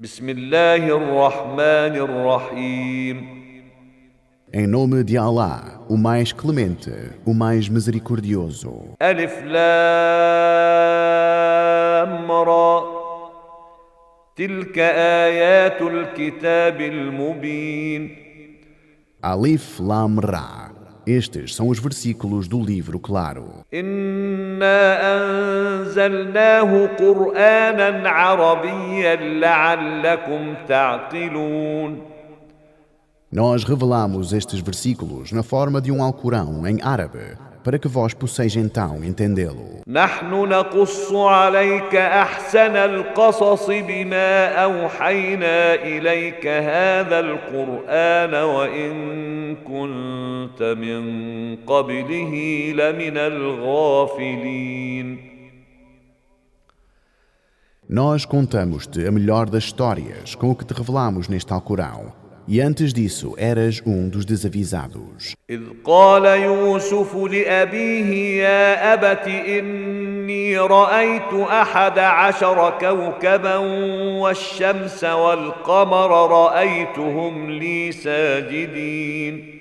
بسم الله الرحمن الرحيم Em nome de Allah, o mais clemente, o mais misericordioso. ألف لام را تلك آيات الكتاب المبين Alif Lam Ra. Estes são os versículos do livro claro. إنا أنزلناه قرآنا عربيا لعلكم تعقلون Nós revelamos estes versículos na forma de um Alcorão em árabe, para que vós posseis então entendê-lo. نحن نقص عليك أحسن القصص بما أوحينا إليك هذا القرآن وإن كنت من قبله لمن الغافلين Nós contamos-te a melhor das histórias com o que te revelamos neste Alcorão, e antes disso eras um dos desavisados. إذ قال يوسف لأبيه يا أبت إني رأيت 11 كوكبا والشمس والقمر رأيتهم لي ساجدين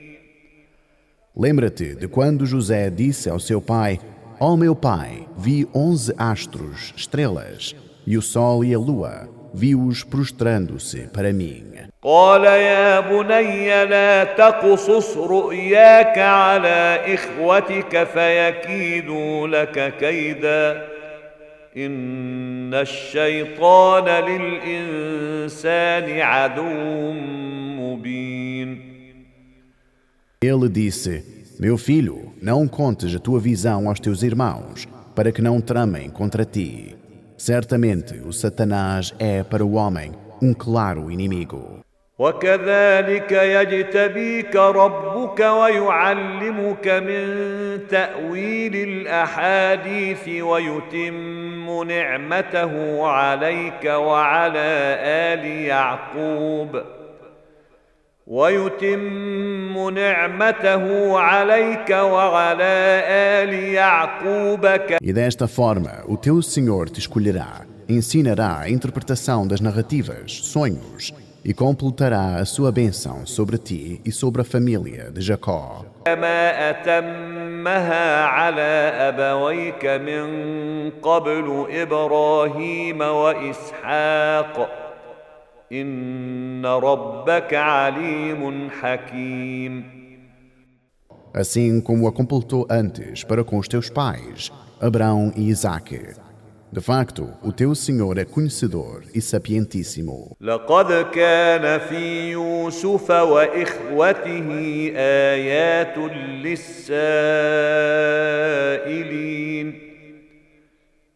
Lembra-te de quando José disse ao seu pai: Ó meu pai, vi 11 astros, estrelas, e o sol e a lua, vi-os prostrando-se para mim. قال يا بني لا تقصص رؤياك على إخوتك فيكيدوا لك كيدا إن الشيطان للإنسان عدو مبين Ele disse: Meu filho, não contes a tua visão aos teus irmãos, para que não tramem contra ti. Certamente o Satanás é para o homem um claro inimigo. وكذلك يجتبيك ربك ويعلمك من تأويل الأحاديث ويتم نعمته عليك وعلى آل يعقوب E desta forma, o teu Senhor te escolherá, ensinará a interpretação das narrativas, sonhos, e completará a sua bênção sobre ti e sobre a família de Jacó. كما أتمها على أبويك من قبل إبراهيم وإسحاق إن ربك عليم حكيم Assim como a completou antes para com os teus pais, Abraão e Isaque. De facto, o teu Senhor é conhecedor e sapientíssimo. لقد كان في يوسف وإخوته آيات للسائلين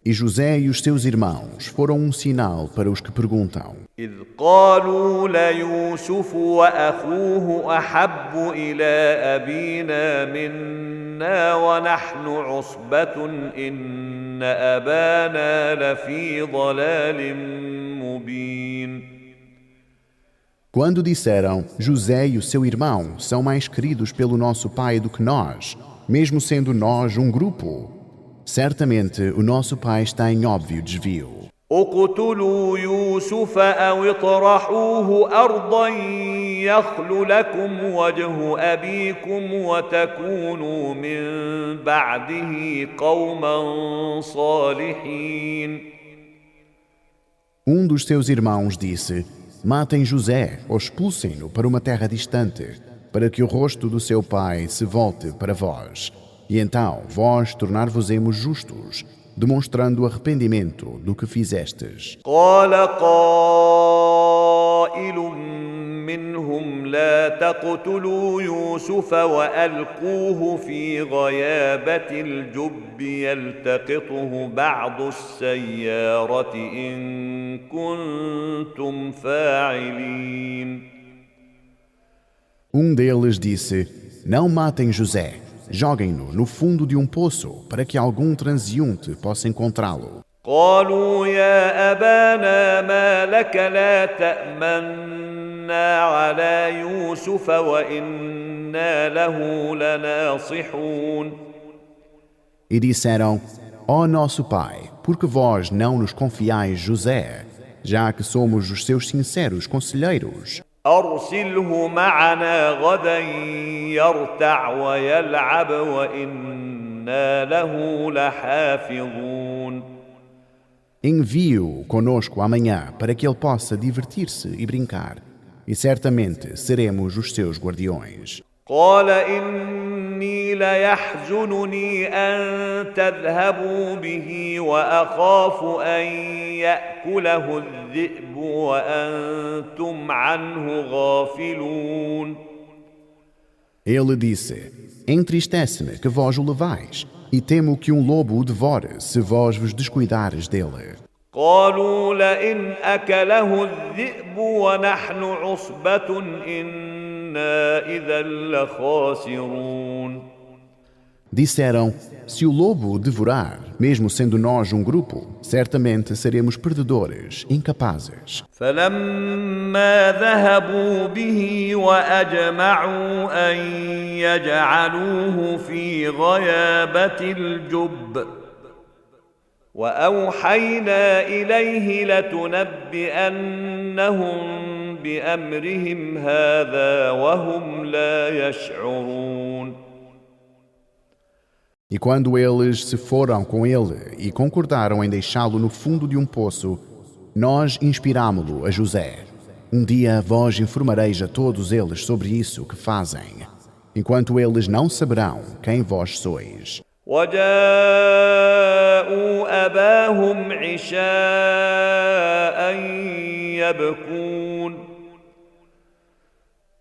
E José e os seus irmãos foram um sinal para os que perguntam. إذ قالوا ليوسف وأخوه أحب إلى أبينا منا ونحن عصبة إن أبانا لفي ضلال مبين Quando disseram, José e o seu irmão são mais queridos pelo nosso pai do que nós, mesmo sendo nós um grupo, certamente o nosso pai está em óbvio desvio. اقتلوا يوسف أو اطرحوه أرضا يخل لكم وجه أبيكم وتكونوا من بعده قوما صالحين Um dos seus irmãos disse, matem José ou expulsem-no para uma terra distante, para que o rosto do seu pai se volte para vós. E então vós tornar-vos-emos justos, demonstrando arrependimento do que fizestes. قال قائل منهم لا تقتلوا يوسف وألقوه في غيابة الجب يلتقطه بعض السيارة إن كنتم فاعلين Um deles disse, não matem José, joguem-no no fundo de um poço para que algum transeunte possa encontrá-lo. قالوا يا أبانا ما لك لا تأمنا على يوسف وإنا له لناصحون E disseram, ó nosso pai, por que vós não nos confiais José? já que somos os seus sinceros conselheiros. أرسله معنا غدا يرتع ويلعب وإنا له لحافظون. Envie-o conosco amanhã para que ele possa divertir-se e brincar, e certamente seremos os seus guardiões. قال إني ليحزنني أن تذهبوا به وأخاف أن يأكله الذئب وأنتم عنه غافلون. Ele disse: Entristece-me que vós o levais, e temo que um lobo o devore se vós vos descuidares dele. قالوا لئن أكله الذئب ونحن عصبة إنا إذا لخاسرون. Disseram: Se o lobo o devorar, mesmo sendo nós um grupo, certamente seremos perdedores, incapazes. فلما ذهبوا به وأجمعوا أن يجعلوه في غيابة الجب وأوحينا إليه لتنبئنهم بأمرهم هذا وهم لا يشعرون. E quando eles se foram com ele e concordaram em deixá-lo no fundo de um poço, nós inspirámo-lo a José. Um dia vós informareis a todos eles sobre isso que fazem, enquanto eles não saberão quem vós sois. وجاءوا أباهم عشاء يبكون.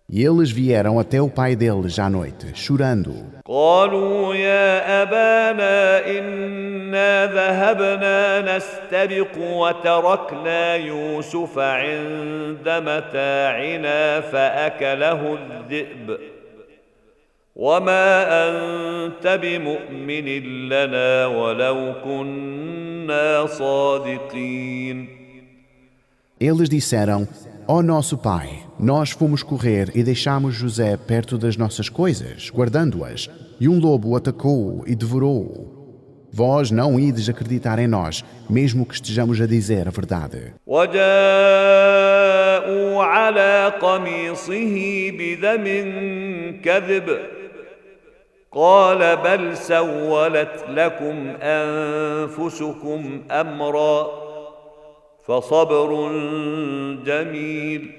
E eles vieram até o pai deles à noite, chorando. قالوا يا أبانا إنا ذهبنا نستبق وتركنا يوسف عند متاعنا فأكله الذئب وما أنت بمؤمن لنا ولو كنا صادقين. Eles disseram: Ó nosso pai, nós fomos correr e deixámos José perto das nossas coisas, guardando-as, e um lobo atacou-o e devorou-o. Vós não ides acreditar em nós, mesmo que estejamos a dizer a verdade. وجاءوا على قميصه بدم كذب قال بل سولت لكم أنفسكم أمرا فصبر جميل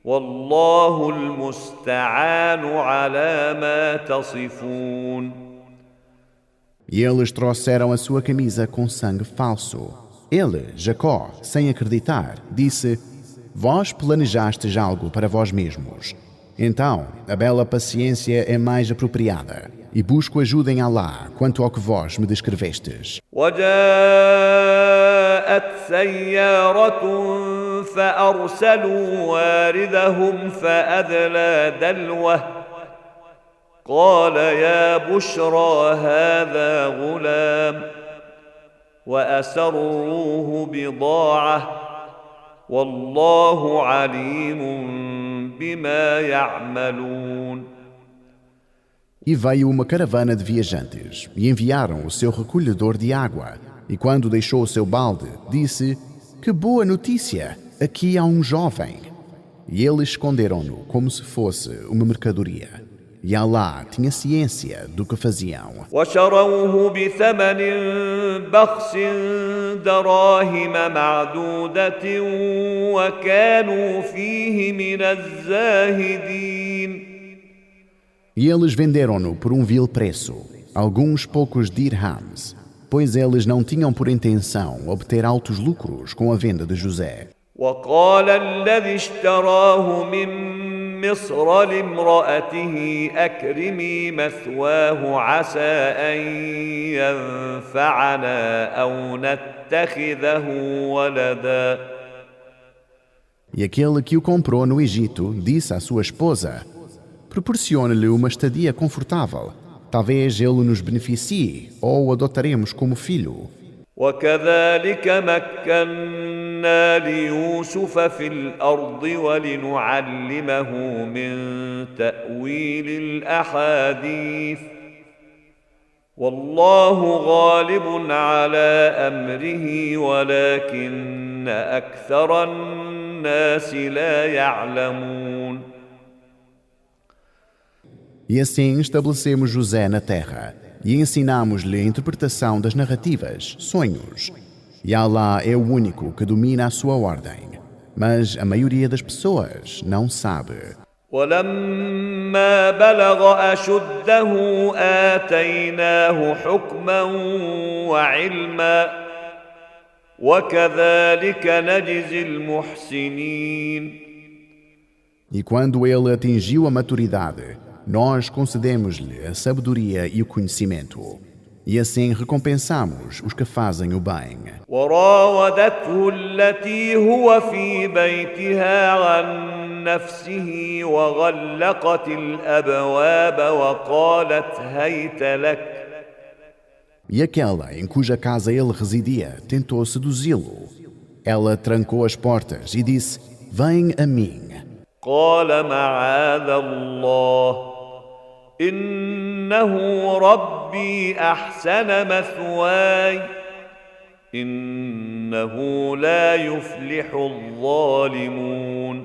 والله المستعان على ما تصفون. E eles trouxeram a sua camisa com sangue falso. Ele, Jacó, sem acreditar, disse: Vós planejastes algo para vós mesmos. Então, a bela paciência é mais apropriada, e busco ajuda em Alá quanto ao que vós me descrevestes. وجاءت سيارة فأرسلوا واردهم فأدلى دلوه قال يا بشرى هذا غلام وأسروه بضاعة والله عليم بما يعملون. E veio uma caravana de viajantes, e enviaram o seu recolhedor de água. E quando deixou o seu balde, disse: Que boa notícia! Aqui há um jovem. E eles esconderam-no como se fosse uma mercadoria. E Alá tinha ciência do que faziam. وشروه بثمن بخس دراهم معدودة وكانوا فيه من الزاهدين. E eles venderam-no por um vil preço, alguns poucos dirhams, pois eles não tinham por intenção obter altos lucros com a venda de José. وقال الذي اشتراه من مصر لامرأته أكرمي مثواه عسى أن ينفعنا أو نتخذه ولدا. E aquele que o comprou no Egito disse à sua esposa: Proporcione-lhe uma estadia confortável. Talvez ele nos beneficie ou o adotaremos como filho. وكذلك مكنا ليوسف في الأرض ولنعلمه من تأويل الأحاديث والله غالب على أمره ولكن أكثر الناس لا يعلمون. E assim estabelecemos José na terra e ensinamos-lhe a interpretação das narrativas, sonhos. E Allah é o único que domina a sua ordem, mas a maioria das pessoas não sabe. ولما بلغ أشده آتيناه حكما وعلما وكذلك نجزي المحسنين. E quando ele atingiu a maturidade, nós concedemos-lhe a sabedoria e o conhecimento. E assim recompensamos os que fazem o bem. وراودته التي هو في بيتها عن نفسه وغلقت الأبواب وقالت هيت لك. E aquela em cuja casa ele residia tentou seduzi-lo. Ela trancou as portas e disse: Vem a mim. قال معاذ الله إنه ربي أحسن مثواي إنه لا يفلح الظالمون.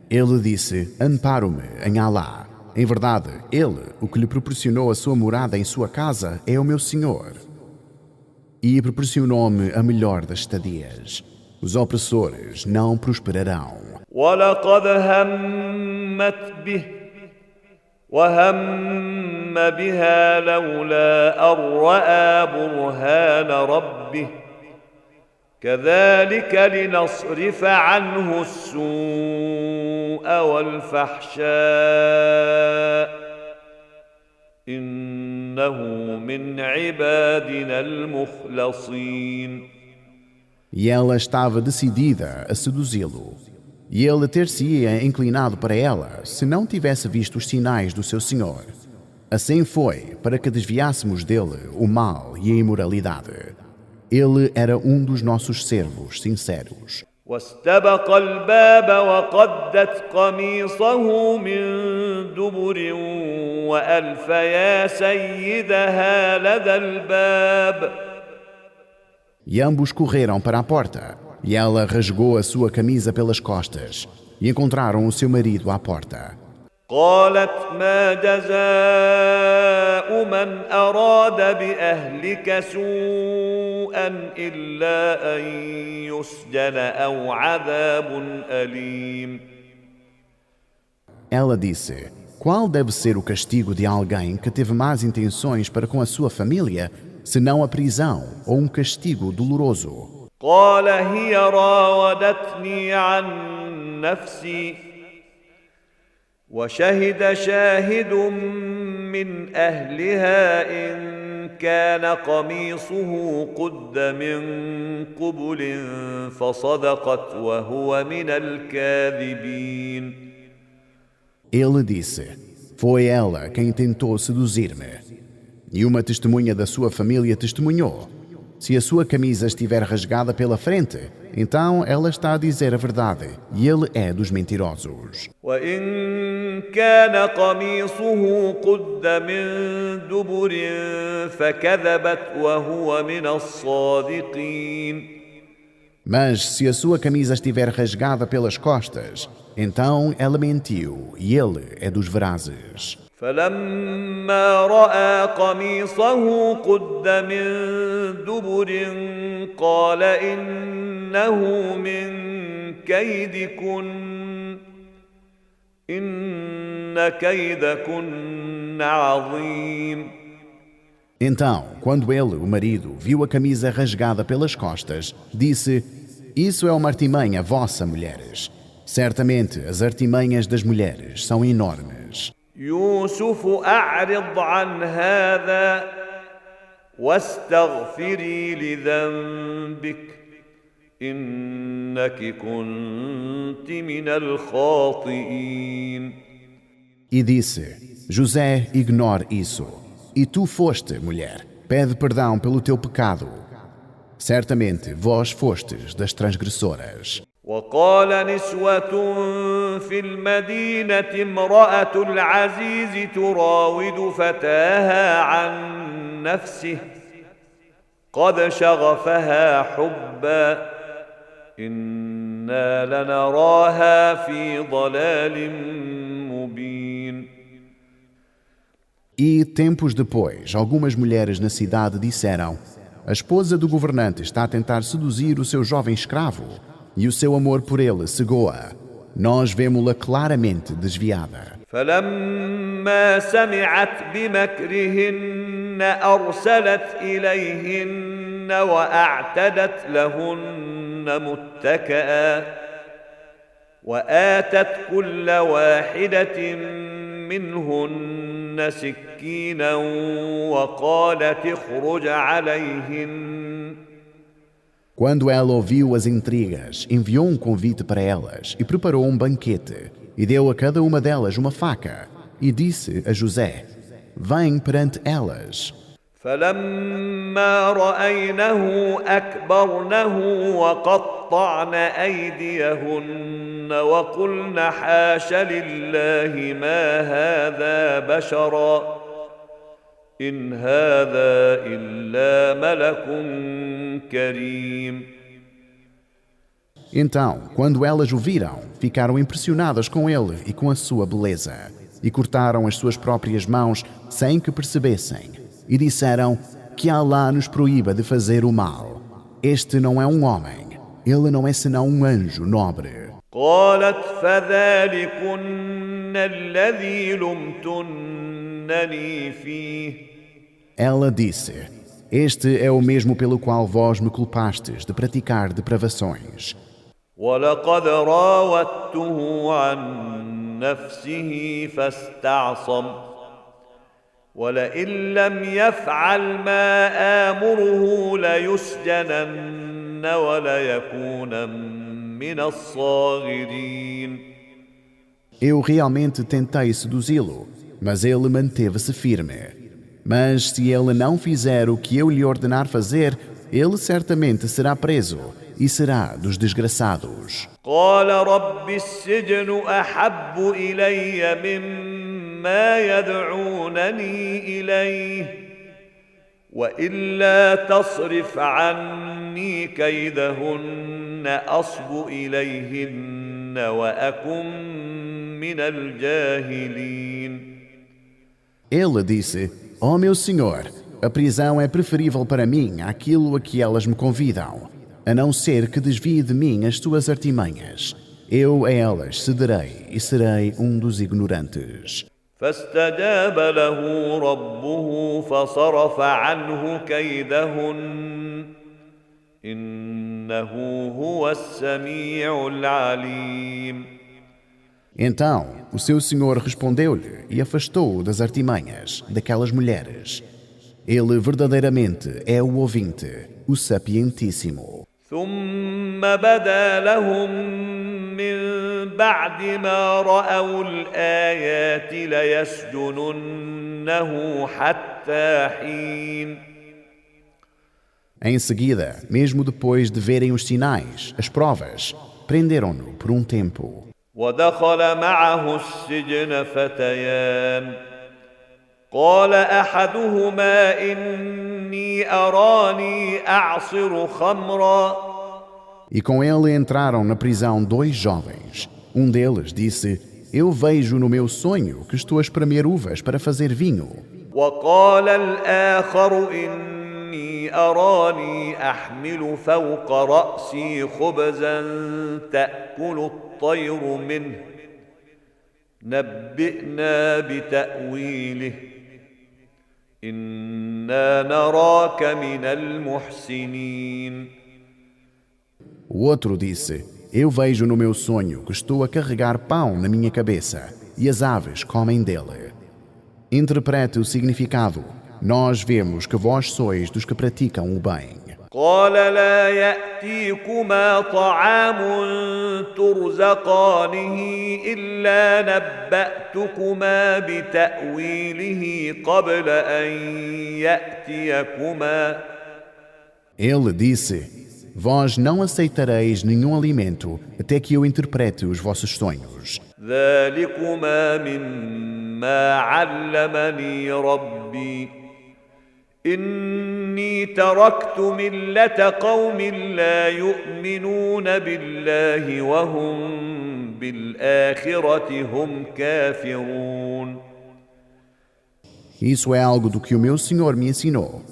Ele disse: Amparo-me em Allah. Em verdade, Ele, o que lhe proporcionou a sua morada em sua casa, é o meu Senhor. E proporcionou-me a melhor das estadias. Os opressores não prosperarão. ولقد همت به وهم بها لولا أن رأى برهان ربه كذلك لنصرف عنه السوء والفحشاء إنه من عبادنا المخلصين. E ela estava decidida a seduzi-lo. E ele ter-se-ia inclinado para ela se não tivesse visto os sinais do seu Senhor. Assim foi para que desviássemos dele o mal e a imoralidade. Ele era um dos nossos servos sinceros. واستبق الباب وقدت قميصه من دبر وألف يا سيدها لدى الباب. E ambos correram para a porta. E ela rasgou a sua camisa pelas costas. E encontraram o seu marido à porta. قالت ما جزاء من أراد بأهلك سوءا إلا أن يسجن أو عذاب أليم. Ela disse: Qual deve ser o castigo de alguém que teve más intenções para com a sua família, senão a prisão ou um castigo doloroso? قال هي راودتني عن نفسي وشهد شاهد من أهلها إن كان قميصه قد من قبل فصدقت وهو من الكاذبين. Ele disse: Foi ela quem tentou seduzir-me. E uma testemunha da sua família testemunhou. Se a sua camisa estiver rasgada pela frente, então ela está a dizer a verdade, e ele é dos mentirosos. وإن كان قميصه قد من دبر فكذبت وهو من الصادقين. Mas se a sua camisa estiver rasgada pelas costas, então ela mentiu, e ele é dos verazes. فلما رأى قميصه قد من دبر قال إنه من كيدكن إن كيدكن عظيم. Então, quando ele, o marido, viu a camisa rasgada pelas costas, disse: Isso é uma artimanha vossa, mulheres. Certamente as artimanhas das mulheres são enormes. يوسف أعرض عن هذا واستغفري لذنبك إنك كنت من الخاطئين. E disse: José, ignore isso. E tu foste, mulher, pede perdão pelo teu pecado. Certamente vós fostes das transgressoras. وقال نسوة في المدينة امرأة العزيز تراود فتاها عن نفسه قد شغفها حبا إنا لنراها في ضلال مبين. E, tempos depois, algumas mulheres na cidade disseram: a esposa do governante está a tentar seduzir o seu jovem escravo, e o seu amor por ele cegou-a. Nós vemo-la claramente desviada. فلما سمعت بمكرهن أرسلت إليهن وأعتدت لهن متكئا وآتت كل واحدة منهن سكينا وقالت اخرج عليهن. Quando ela ouviu as intrigas, enviou um convite para elas e preparou um banquete, e deu a cada uma delas uma faca, e disse a José: vem perante elas. فلما رأينه أكبرنه وقطعن أيديهن وقلن حاش لله ما هذا بشرا إن هذا إلا ملك كريم. Então, quando elas o viram, ficaram impressionadas com ele e com a sua beleza, e cortaram as suas próprias mãos sem que percebessem, e disseram: que Alá nos proíba de fazer o mal. Este não é um homem, ele não é senão um anjo nobre. قالت فذلكن الذي لمتنني فيه. Ela disse: este é o mesmo pelo qual vós me culpastes de praticar depravações. ولقد راودته عن نفسه فاستعصم ولئن لم يفعل ما آمره ليسجنن وليكون من الصاغرين. Eu realmente tentei seduzi-lo, mas ele manteve-se firme. Mas se ele não fizer o que eu lhe ordenar fazer, ele certamente será preso e será dos desgraçados. قال رب السجن أحب إلي مما يدعونني إليه وإلا تصرف عني كيدهن أصب إليهن وأكن من الجاهلين. Ele disse: ó meu senhor, a prisão é preferível para mim àquilo a que elas me convidam, a não ser que desvie de mim as tuas artimanhas. Eu a elas cederei e serei um dos ignorantes. فاستجاب له ربه فصرف عنه كيدهن إنه هو السميع العليم. Então o seu senhor respondeu-lhe e afastou-o das artimanhas daquelas mulheres. Ele verdadeiramente é o ouvinte, o sapientíssimo. ثم بدا لهم من بعد ما رأوا الآيات ليسجننه حتى حين. Em seguida, mesmo depois de verem os sinais, as provas, prenderam-no por um tempo. ودخل معه السجن فتيان قال أحدهما إني أراني أعصر خمرا. E com ele entraram na prisão dois jovens. Um deles disse: eu vejo no meu sonho que estou a espremer uvas para fazer vinho. وقال الآخر إني أراني أحمل فوق رأسي خبزا تأكل الطير منه نبئنا بتأويله إنا نراك من المحسنين. O outro disse: eu vejo no meu sonho que estou a carregar pão na minha cabeça e as aves comem dele. Interprete o significado. Nós vemos que vós sois dos que praticam o bem. قال لا يأتيكما طعام ترزقانه إلا نبأتكما بتأويله قبل أن يأتيكما. Ele disse: vós não aceitareis nenhum alimento até que eu interprete os vossos sonhos. ذلكما مما علمني ربي إني تركت ملة قوم لا يؤمنون بالله وهم بالآخرة هم كافرون. Isso é algo do que o meu Senhor me ensinou.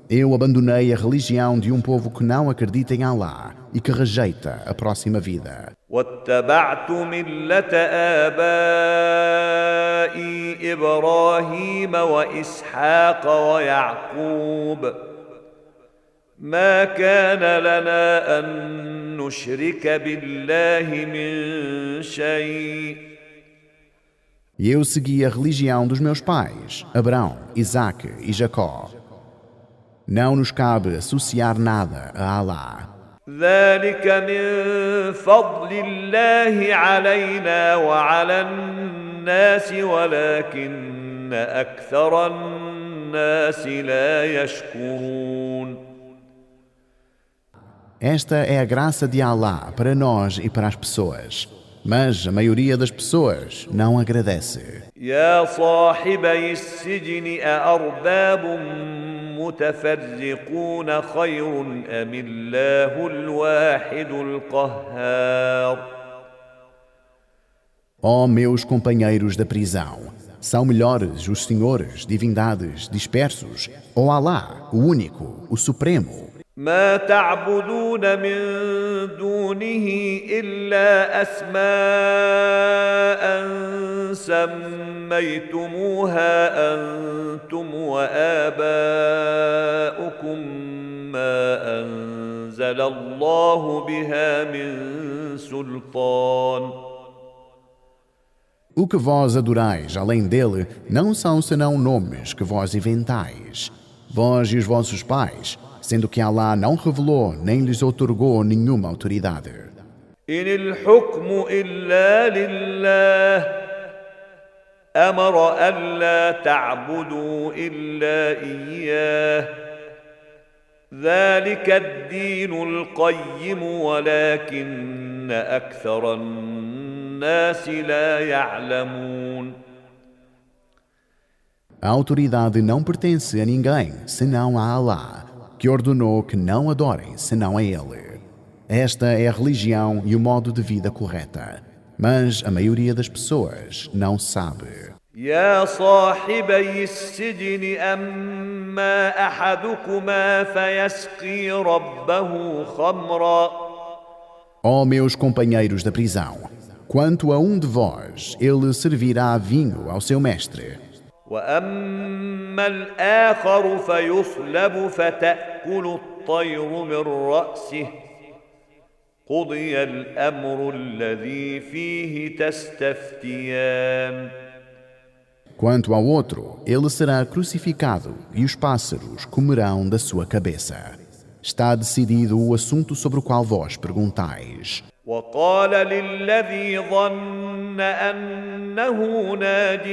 Eu abandonei a religião de um povo que não acredita em Allah e que rejeita a próxima vida. واتبعت ملة آبائي إبراهيم وإسحاق ويعقوب ما كان لنا أن نشرك بالله من شيء E eu segui a religião dos meus pais, Abraão, Isaque e Jacó. Não nos cabe associar nada a Allah. ذلك من فضل الله علينا وعلى الناس ولكن أكثر الناس لا يشكرون. Esta é a graça de Allah para nós e para as pessoas. Mas a maioria das pessoas não agradece. يا صاحبي السجن أأرباب متفرقون خير أم الله الواحد القهار. Ó meus companheiros da prisão, são melhores os senhores, divindades dispersos, ou Allah, o único, o supremo? ما تعبدون من دونه إلا أسماء سميتموها أنتم وآباؤكم ما أنزل الله بها من سلطان. O que vós adorais, além dele, não são senão nomes que vós inventais. Vós e os vossos pais, sendo que Allah não revelou nem lhes outorgou nenhuma autoridade. إن الحكم إلا لله أمر ألا تعبدوا إلا إياه ذلك الدين القيم ولكن أكثر الناس لا يعلمون. A autoridade não pertence a ninguém, senão a Allah, que ordenou que não adorem senão a Ele. Esta é a religião e o modo de vida correta, mas a maioria das pessoas não sabe. يا صاحبي السجن أما أحدكما فيسقي ربه خمرا. Ó meus companheiros da prisão, quanto a um de vós, ele servirá vinho ao seu mestre. وأما الآخر فيصلب فتأكل الطير من رأسه قضي الأمر الذي فيه تستفتيان. Quanto ao outro, ele será crucificado e os pássaros comerão da sua cabeça. Está decidido o assunto sobre o qual vós perguntais. وقال للذي ظن أنه ناج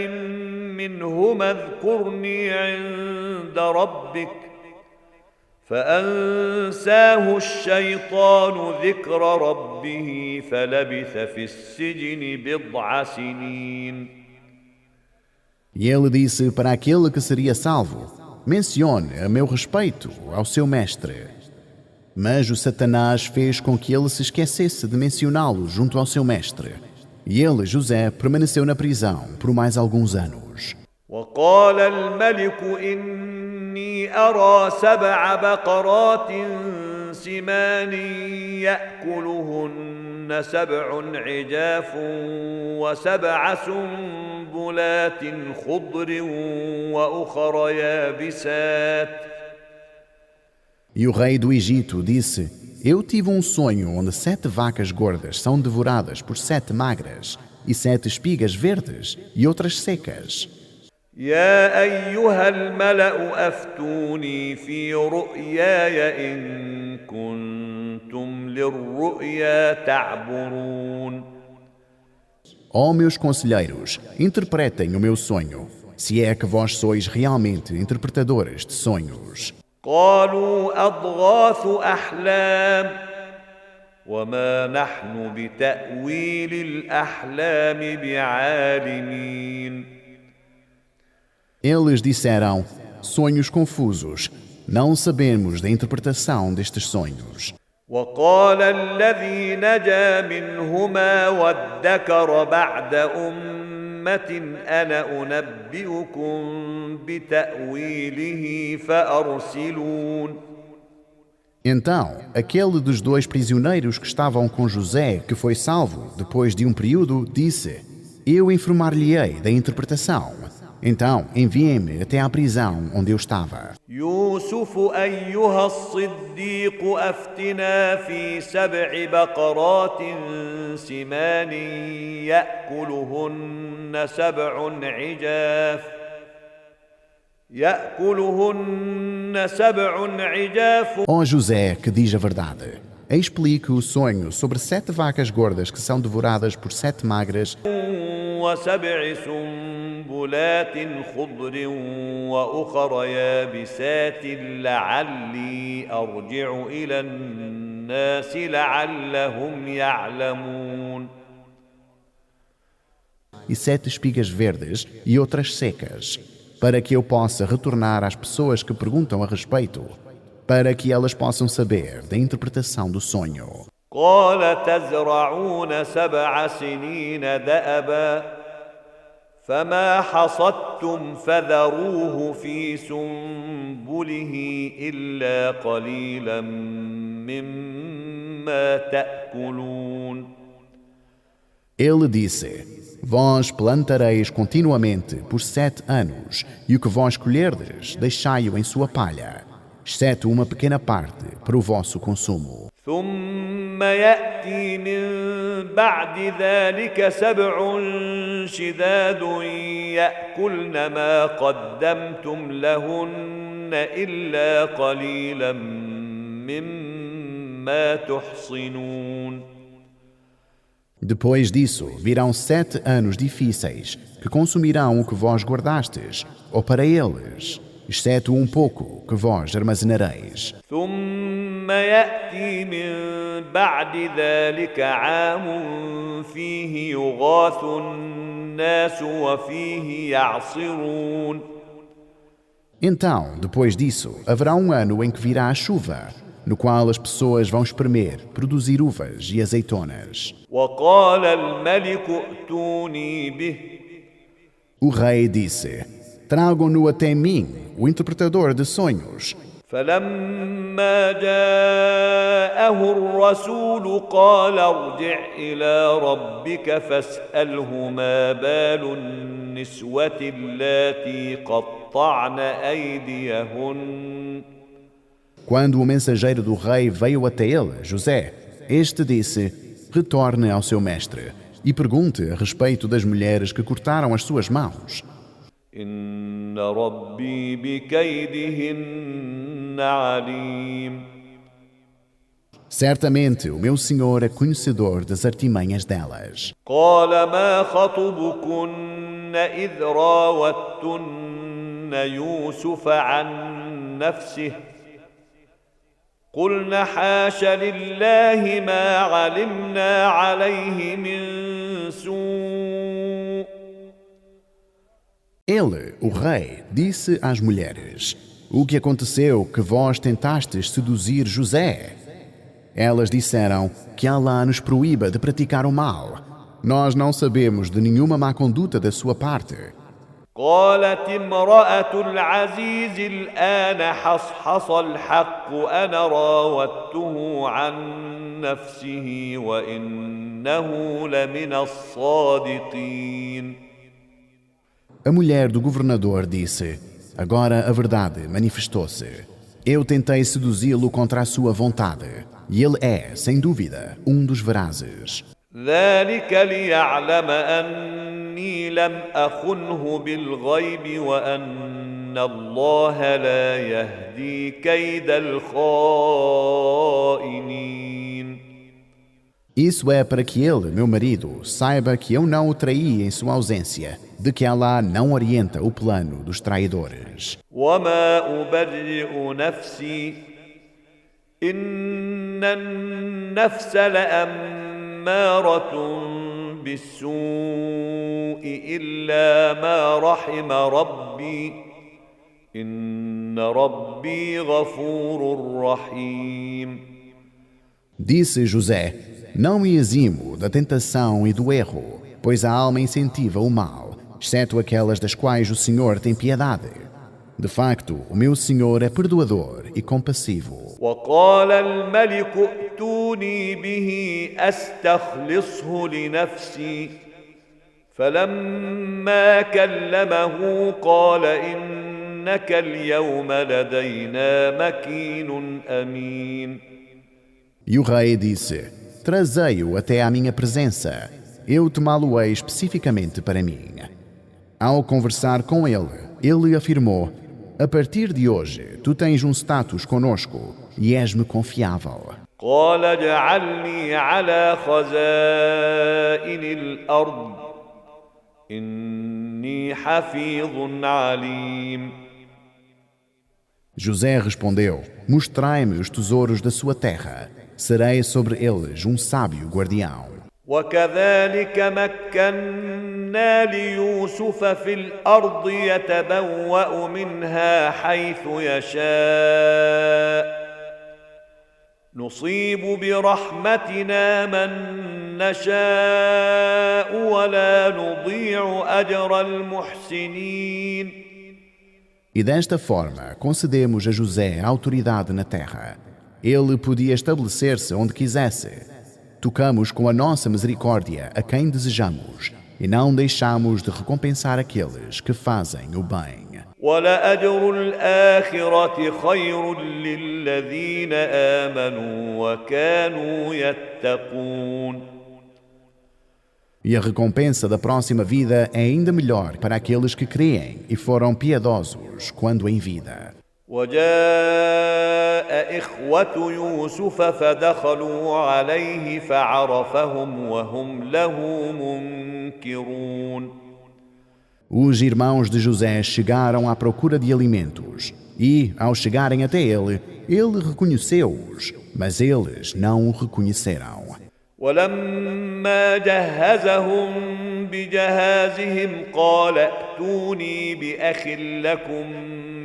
منهما اذكرني عند ربك فأنساه الشيطان ذكر ربه فلبث في السجن بضع سنين. E ele disse para aquele que seria salvo: mencione a meu respeito ao seu mestre. Mas o Satanás fez com que ele se esquecesse de mencioná-lo junto ao seu mestre. E ele, José, permaneceu na prisão por mais alguns anos. وقال الملك إني أرى 7 بقرات سمان يأكلهن 7 عجاف و7 سنبلات خضر وأخر يابسات. E o rei do Egito disse: eu tive um sonho onde 7 vacas gordas são devoradas por 7 magras, e 7 espigas verdes e outras secas. يا أيها الملأ أفتوني في رؤياي إن كنتم للرؤيا تعبرون. Ó meus conselheiros, interpretem o meu sonho, se é que vós sois realmente interpretadores de sonhos. قالوا أضغاث أحلام وما نحن بتأويل الأحلام بعالمين. Eles disseram: sonhos confusos. Não sabemos da interpretação destes sonhos. وقال الذي نجا منهما وادكر بعد أمة أنا أنبئكم بتأويله فأرسلون. Então, aquele dos dois prisioneiros que estavam com José, que foi salvo depois de um período, disse: Eu informar-lhe-ei da interpretação. Então, enviem-me até à prisão onde eu estava. يوسف أيها الصديق أفتنا في 7 بقرات سمان يأكلهن سبع عجاف Ó José, que diz a verdade, explique o sonho sobre 7 vacas gordas que são devoradas por 7 magras وسبع سنبلات خضر وأخر يابسات لعلي أرجع إلى الناس لعلهم يعلمون. e 7 espigas verdes e outras secas, para que eu possa retornar às pessoas que perguntam a respeito, para que elas possam saber da interpretação do sonho. قال تزرعون 7 سنين دأبا فما حصدتم فذروه في سنبله إلا قليلا مما تأكلون. Ele disse: Vós plantareis continuamente por 7 anos, e o que vós colherdes, deixai-o em sua palha, exceto uma pequena parte para o vosso consumo. ثم يأتي من بعد ذلك 7 شداد يأكلن ما قدمتم لهن إلا قليلا مما تحصنون. Depois disso, virão 7 anos difíceis, que consumirão o que vós guardastes, ou para eles, exceto um pouco que vós armazenareis. ثم يأتي من بعد ذلك عام فيه يغاث الناس وفيه يعصرون. Então, depois disso, haverá um ano em que virá a chuva, no qual as pessoas vão espremer, produzir uvas e azeitonas. وقال الملك ائتوني به. O rei disse: Tragam-no até mim, o interpretador de sonhos. فلما جاءه الرسول قال ارجع إلى ربك فاسأله ما بال النسوة اللاتي قطعن أيديهن. Quando o mensageiro do rei veio até ele, José, este disse: Retorne ao seu mestre e pergunte a respeito das mulheres que cortaram as suas mãos. إن ربي بكيدهن عليم. Certamente o meu senhor é conhecedor das artimanhas delas. قال ما خطبكن إذ راوتن يوسف عن نفسه قلن حاش لله ما علمنا عليه من سوء. Ele, o rei, disse às mulheres: O que aconteceu que vós tentastes seduzir José? Elas disseram: Que Alá nos proíba de praticar o mal. Nós não sabemos de nenhuma má conduta da sua parte. قالت امرأة العزيز الآن حصحص الحق أنا راودته عن نفسه وإنه لمن الصادقين. A mulher do governador disse: Agora a verdade manifestou-se. Eu tentei seduzi-lo contra a sua vontade, e ele é, sem dúvida, um dos verazes. ذلك ليعلم أني لم أخنه بالغيب وأن الله لا يهدي كيد الخائنين. Isso é para que ele, meu marido, saiba que eu não o traí em sua ausência, de que Alá não orienta o plano dos traidores. وما أبرئ نفسي إن النفس لأمارة بالسوء إلا ما رحم ربي إن ربي غفور رحيم. Disse José: Não me eximo da tentação e do erro, pois a alma incentiva o mal, exceto aquelas das quais o Senhor tem piedade. De facto, o meu Senhor é perdoador e compassivo. وقال الملك ائتوني به أستخلصه لنفسي فلما كلمه قال إنك اليوم لدينا مكين أمين. E o rei disse: Trazei-o até à minha presença, eu tomá-lo-ei especificamente para mim. Ao conversar com ele afirmou: A partir de hoje, tu tens um status conosco e és-me confiável. قال اجعلني على خزائن الأرض إني حفيظ عليم. José respondeu: Mostrai-me os tesouros da sua terra, serei sobre eles um sábio guardião. وكذلك مكنا ليوسف في الأرض يتبوأ منها حيث يشاء نصيب برحمتنا من نشاء ولا نضيع أجر المحسنين. E desta forma concedemos a José autoridade na terra. Ele podia estabelecer-se onde quisesse. Tocamos com a nossa misericórdia a quem desejamos e não deixamos de recompensar aqueles que fazem o bem. ولأجر الآخرة خير للذين آمنوا وكانوا يتقون. E a recompensa da próxima vida é ainda melhor para aqueles que creem e foram piedosos quando em vida. وجاء إخوة يوسف فدخلوا عليه فعرفهم وهم له منكرون. Os irmãos de José chegaram à procura de alimentos e, ao chegarem até ele reconheceu-os, mas eles não o reconheceram. ولما جهزهم بجهازهم قال ائتوني بأخ لكم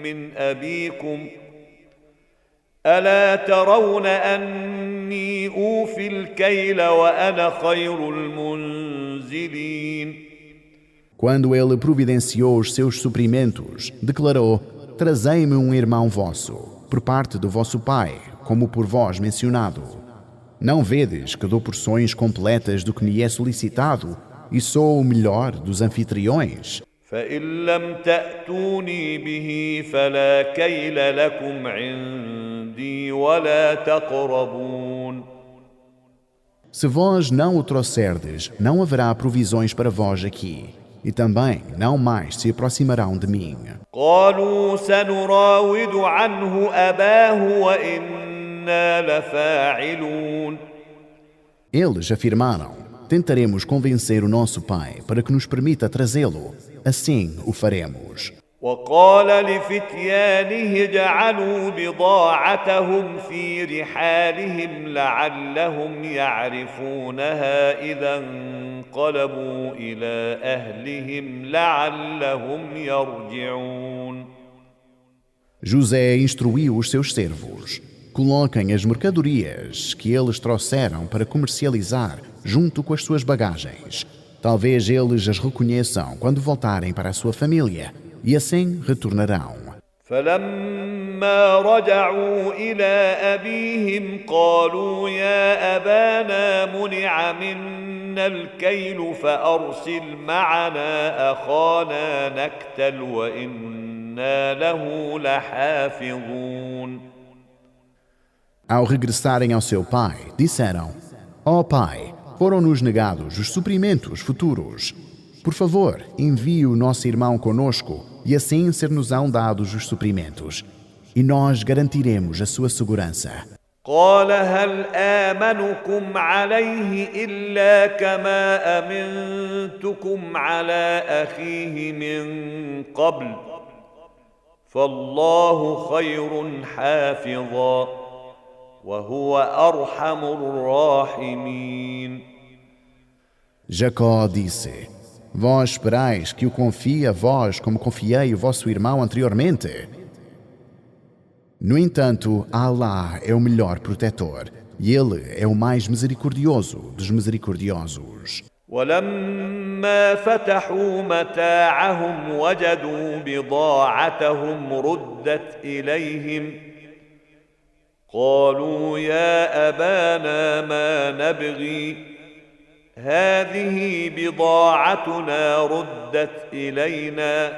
من أبيكم ألا ترون أني أوفي الكيل وأنا خير المنزلين. Quando ele providenciou os seus suprimentos, declarou: Trazei-me um irmão vosso, por parte do vosso pai, como por vós mencionado. Não vedes que dou porções completas do que me é solicitado e sou o melhor dos anfitriões? فإن لم تأتوني به فلا كيل لكم عندي ولا تقربون. Se vós não o trouxerdes, não haverá provisões para vós aqui, e também não mais se aproximarão de mim. قالوا سنراود عنه أباه وإنا لفاعلون. Eles afirmaram: Tentaremos convencer o nosso pai para que nos permita trazê-lo. Assim o faremos. وقال لفتيانه اجعلوا بضاعتهم في رحالهم لعلهم يعرفونها إذا انقلبوا إلى أهلهم لعلهم يرجعون. José instruiu os seus servos: Coloquem as mercadorias que eles trouxeram para comercializar junto com as suas bagagens. Talvez eles as reconheçam quando voltarem para a sua família, e assim retornarão. فلما رجعوا إلى أبيهم قالوا يا أبانا منع منا الكيل فأرسل معنا أخانا نكتل وإنا له لحافظون. Ao regressarem ao seu pai, disseram: Ó pai, foram-nos negados os suprimentos futuros. Por favor, envie o nosso irmão conosco e assim ser-nos-ão dados os suprimentos. E nós garantiremos a sua segurança. قال هل آمنكم عليه إلا كما أمنتكم على أخيه من قبل فالله خير حافظا وهو أرحم الراحمين. Jacó disse: Vós esperais que o confie a vós como confiei o vosso irmão anteriormente? No entanto, Allah é o melhor protetor e Ele é o mais misericordioso dos misericordiosos. ولما فتحوا متاعهم وجدوا بضاعتهم ردت إليهم قالوا يا أبانا ما نبغي هذه بضاعتنا ردت إلينا.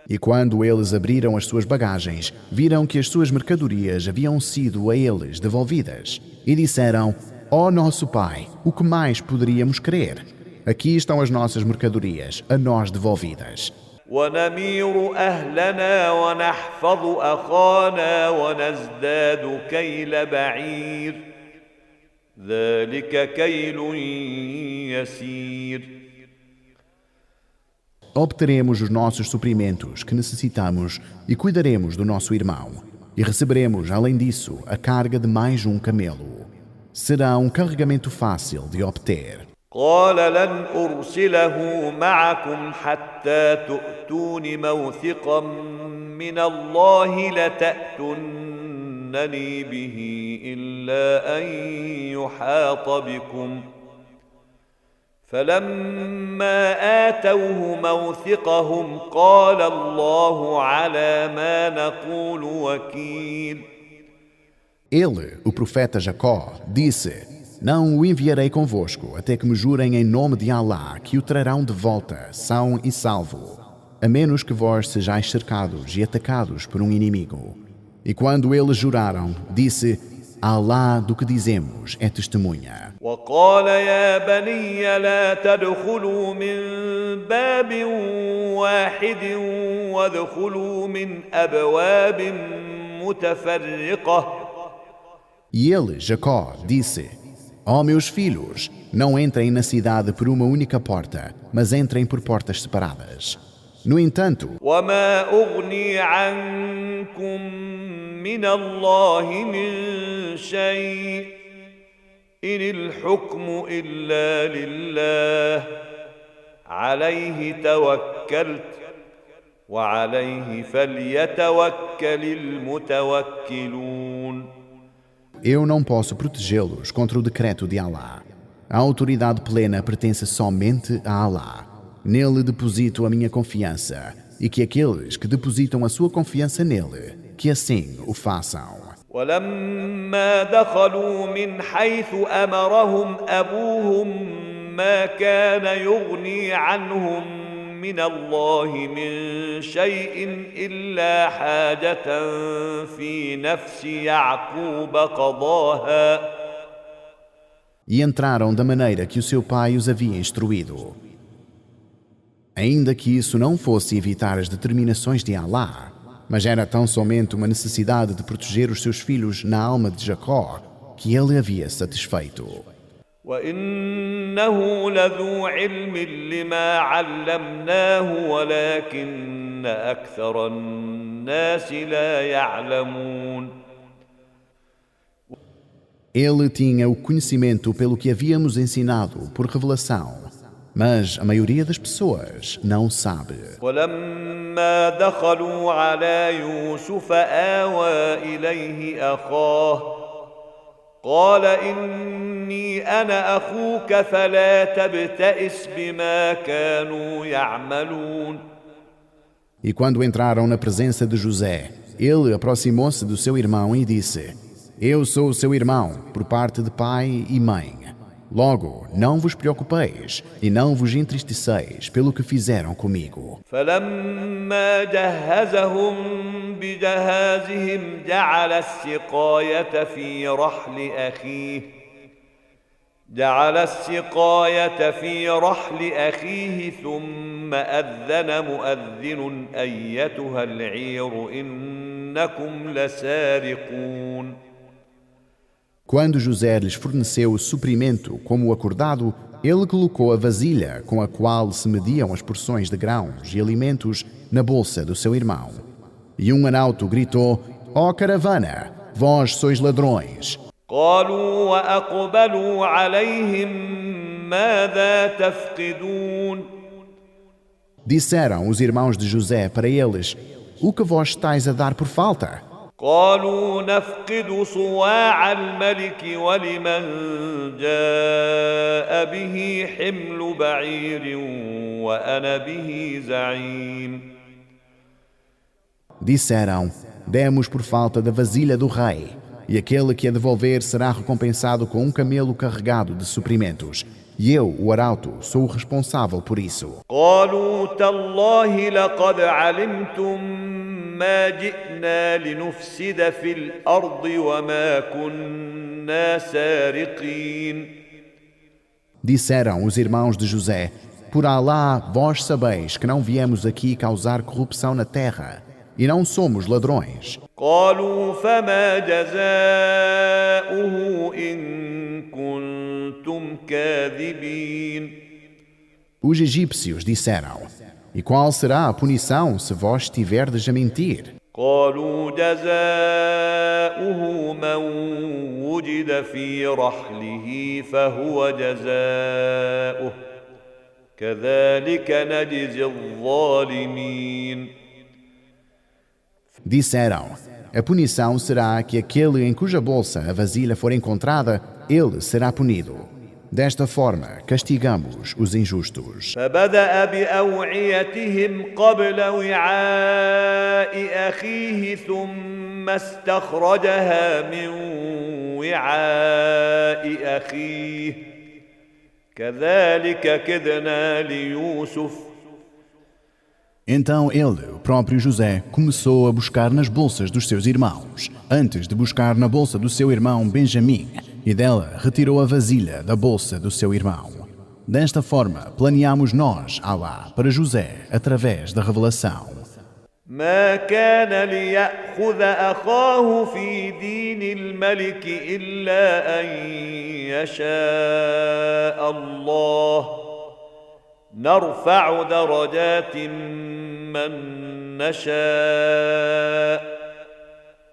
E quando eles abriram as suas bagagens, viram que as suas mercadorias haviam sido a eles devolvidas. E disseram, ó nosso pai, o que mais poderíamos querer? Aqui estão as nossas mercadorias, a nós devolvidas. ونمير أهلنا ونحفظ أخانا ونزداد كيل بعير ذلك كيل يسير. Obteremos os nossos suprimentos que necessitamos e cuidaremos do nosso irmão. E receberemos, além disso, a carga de mais um camelo. Será um carregamento fácil de obter. قال لن أرسله معكم حتى تؤتون موثقا من الله لتأتونني به إلا أن يحاط بكم فلما آتوه موثقهم قال الله على ما نقول وكيل. Ele, o profeta Jacó, disse: Não o enviarei convosco até que me jurem em nome de Allah que o trarão de volta, são e salvo, a menos que vós sejais cercados e atacados por um inimigo. E quando eles juraram, disse: Allah do que dizemos é testemunha. وقال يا بني لا تدخلوا من باب واحد وادخلوا من أبواب متفرقة. E ele, Jacó, disse: Ó meus filhos, não entrem na cidade por uma única porta, mas entrem por portas separadas. No entanto, وما أغني عنكم من الله من شيء إن الحكم إلا لله عليه توكلت وعليه فليتوكل المتوكلون. eu não posso protegê-los contra o decreto de Allah. A autoridade plena pertence somente a Allah. Nele deposito a minha confiança, e que aqueles que depositam a sua confiança nele, que assim o façam. ولما دخلوا من حيث أمرهم أبوهم ما كان يغني عنهم من الله من شيء إلا حاجة في نفس يعقوب قضاها. E entraram da maneira que o seu pai os havia instruído. Ainda que isso não fosse evitar as determinações de Allah, mas era tão somente uma necessidade de proteger os seus filhos na alma de Jacó que ele havia satisfeito. وإنه لذو علم لما علمناه ولكن أكثر الناس لا يعلمون. Ele tinha o conhecimento pelo que havíamos ensinado por revelação, mas a maioria das pessoas não sabe. ولما دخلوا على يوسف آوى إليه أخاه قال إني أنا أخوك فلا تبتئس بما كانوا يعملون. E quando entraram na presença de José, ele aproximou-se do seu irmão e disse: Eu sou o seu irmão, por parte de pai e mãe. Logo, não vos preocupeis e não vos entristeceis pelo que fizeram comigo. فلما جهزهم بجهازهم جعل السقاية في رحل أخيه ثم أذن مؤذن أيتها العير إنكم لسارقون. Quando José lhes forneceu o suprimento como acordado, ele colocou a vasilha com a qual se mediam as porções de grãos e alimentos na bolsa do seu irmão. E um arauto gritou: Ó caravana, vós sois ladrões. قالوا وأقبلوا عليهم ماذا تفقدون. Disseram os irmãos de José para eles: O que vós estáis a dar por falta? قالوا نفقد صواع الملك ولمن جاء به حمل بعير وأنا به زعيم. Disseram: demos por falta da vasilha do rei, e aquele que a devolver será recompensado com um camelo carregado de suprimentos. E eu, o arauto, sou o responsável por isso. قالوا تالله لقد علمتم ما جئنا لنفسد في الأرض وما كنا سارقين. Disseram os irmãos de José: por Alá, vós sabeis que não viemos aqui causar corrupção na terra, e não somos ladrões. قالوا فما جزاؤه إن كنتم كاذبين. Os egípcios disseram: e qual será a punição se vós estiverdes a mentir? قالوا جزاؤه من وجد في رحله فهو جزاؤه كذلك نجزي الظالمين. Disseram: a punição será que aquele em cuja bolsa a vasilha for encontrada, ele será punido. Desta forma, castigamos os injustos. فبدأ بأوعيتهم قبل وعاء أخيه ثم استخرجها من وعاء أخيه كذلك كدنا ليوسف. Então ele, o próprio José, começou a buscar nas bolsas dos seus irmãos, antes de buscar na bolsa do seu irmão Benjamim, e dela retirou a vasilha da bolsa do seu irmão. Desta forma, planeamos nós, Alá, para José, através da revelação. ما كان ليأخذ أخاه في دين الملك إلا أن يشاء الله نرفع درجات من نشاء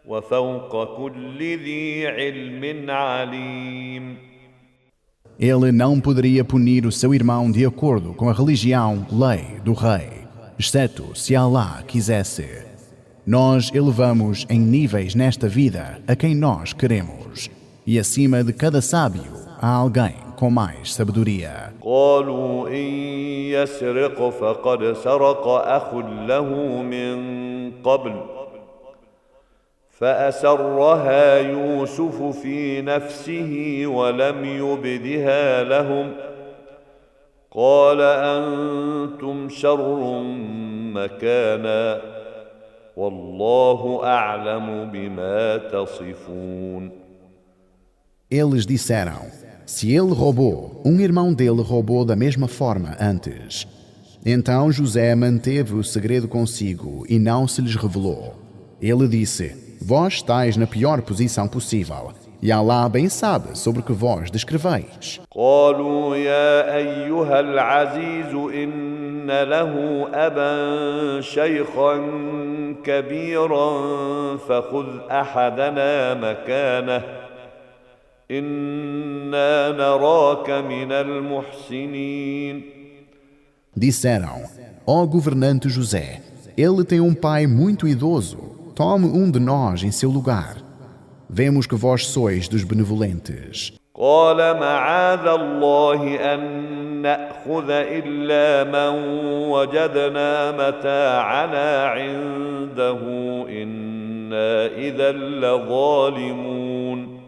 وفوق كل ذي علم عليم. Ele não poderia punir o seu irmão de acordo com a religião, lei do rei, exceto se Alá quisesse. Nós elevamos em níveis nesta vida a quem nós queremos, e acima de cada sábio há alguém com mais sabedoria. قالوا إن يسرق فقد سرق أخ له من قبل فأسرها يوسف في نفسه ولم يبدها لهم قال أنتم شر مكانا والله أعلم بما تصفون. Eles disseram: se ele roubou, um irmão dele roubou da mesma forma antes. Então José manteve o segredo consigo e não se lhes revelou. Ele disse: vós estáis na pior posição possível, e Alá bem sabe sobre o que vós descreveis. قالوا يا أيها العزيز إن له أبا شيخا كبيرا فخذ أحدنا مكانه إنا نراك من المحسنين. Disseram: ó governante José, ele tem um pai muito idoso, tome um de nós em seu lugar. Vemos que vós sois dos benevolentes. قال معاذ الله أن نأخذ إلا من وجدنا متاعنا عنده إنا إذا لظالمون.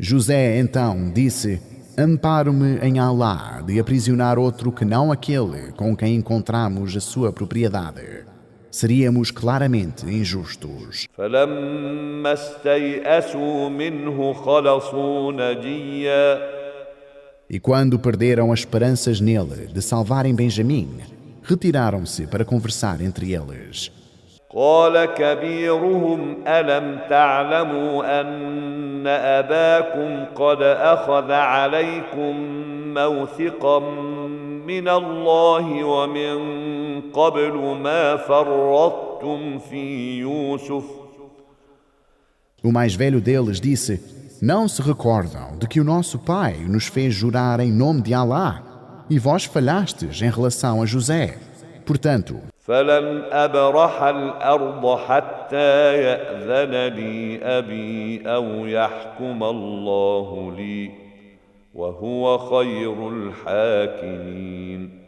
José então disse: amparo-me em Alá de aprisionar outro que não aquele com quem encontramos a sua propriedade. Seríamos claramente injustos. فلما استيئسوا منه خلصوا نجيا. E quando perderam as esperanças nele de salvarem Benjamim, retiraram-se para conversar entre eles. قال كبيرهم ألم تعلموا أن أباكم قد أخذ عليكم موثقا من الله ومن قبل ما فرطتم في يوسف. O mais velho deles disse: não se recordam de que o nosso pai nos fez jurar em nome de Alá, e vós falhastes em relação a José. Portanto, فلن أبرح الأرض حتى يأذن لي أبي أو يحكم الله لي وهو خير الحاكمين.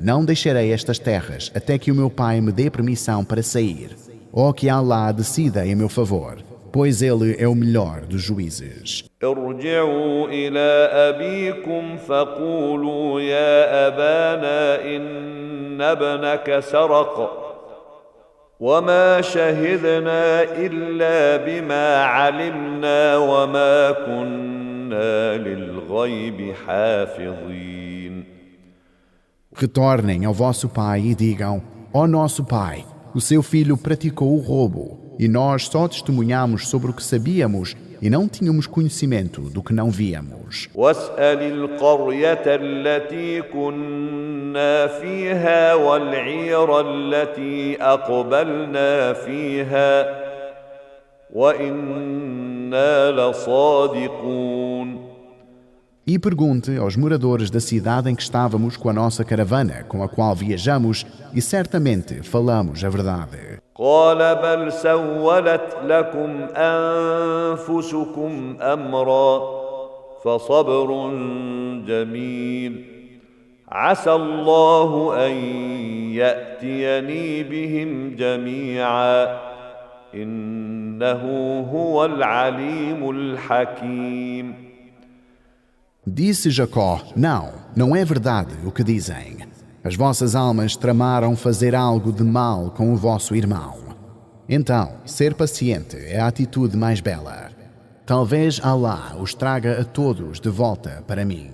Não deixarei estas terras até que o meu pai me dê permissão para sair, ou que Allah decida em meu favor, pois ele é o melhor dos juízes. ارجعوا إلى أبيكم فقولوا يا أبانا إن ابنك سرق وما شهدنا إلا بما علمنا وما كنا للغيب حافظين. Retornem ao vosso pai e digam: ó nosso pai, o seu filho praticou o roubo, e nós só testemunhamos sobre o que sabíamos e não tínhamos conhecimento do que não víamos. واسأل القرية التي كنا فيها والعير التي أقبلنا فيها وإنا لصادقون. E pergunte aos moradores da cidade em que estávamos com a nossa caravana, com a qual viajamos, e certamente falamos a verdade. قال بل سولت لكم أنفسكم أمرا فصبر جميل عسى الله أن يأتيني بهم جميعا إنه هو العليم الحكيم. Disse Jacó: não é verdade o que dizem. As vossas almas tramaram fazer algo de mal com o vosso irmão. Então, ser paciente é a atitude mais bela. Talvez Allah os traga a todos de volta para mim.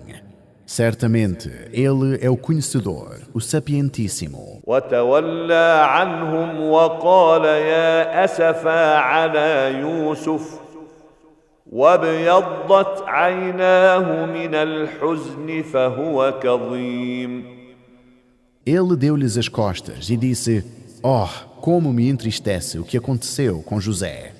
Certamente, Ele é o conhecedor, o sapientíssimo. وتولى عنهم وقال يا أسفا على يوسف وابيضت عيناه من الحزن فهو كظيم. Ele deu-lhes as costas e disse: oh, como me entristece o que aconteceu com José.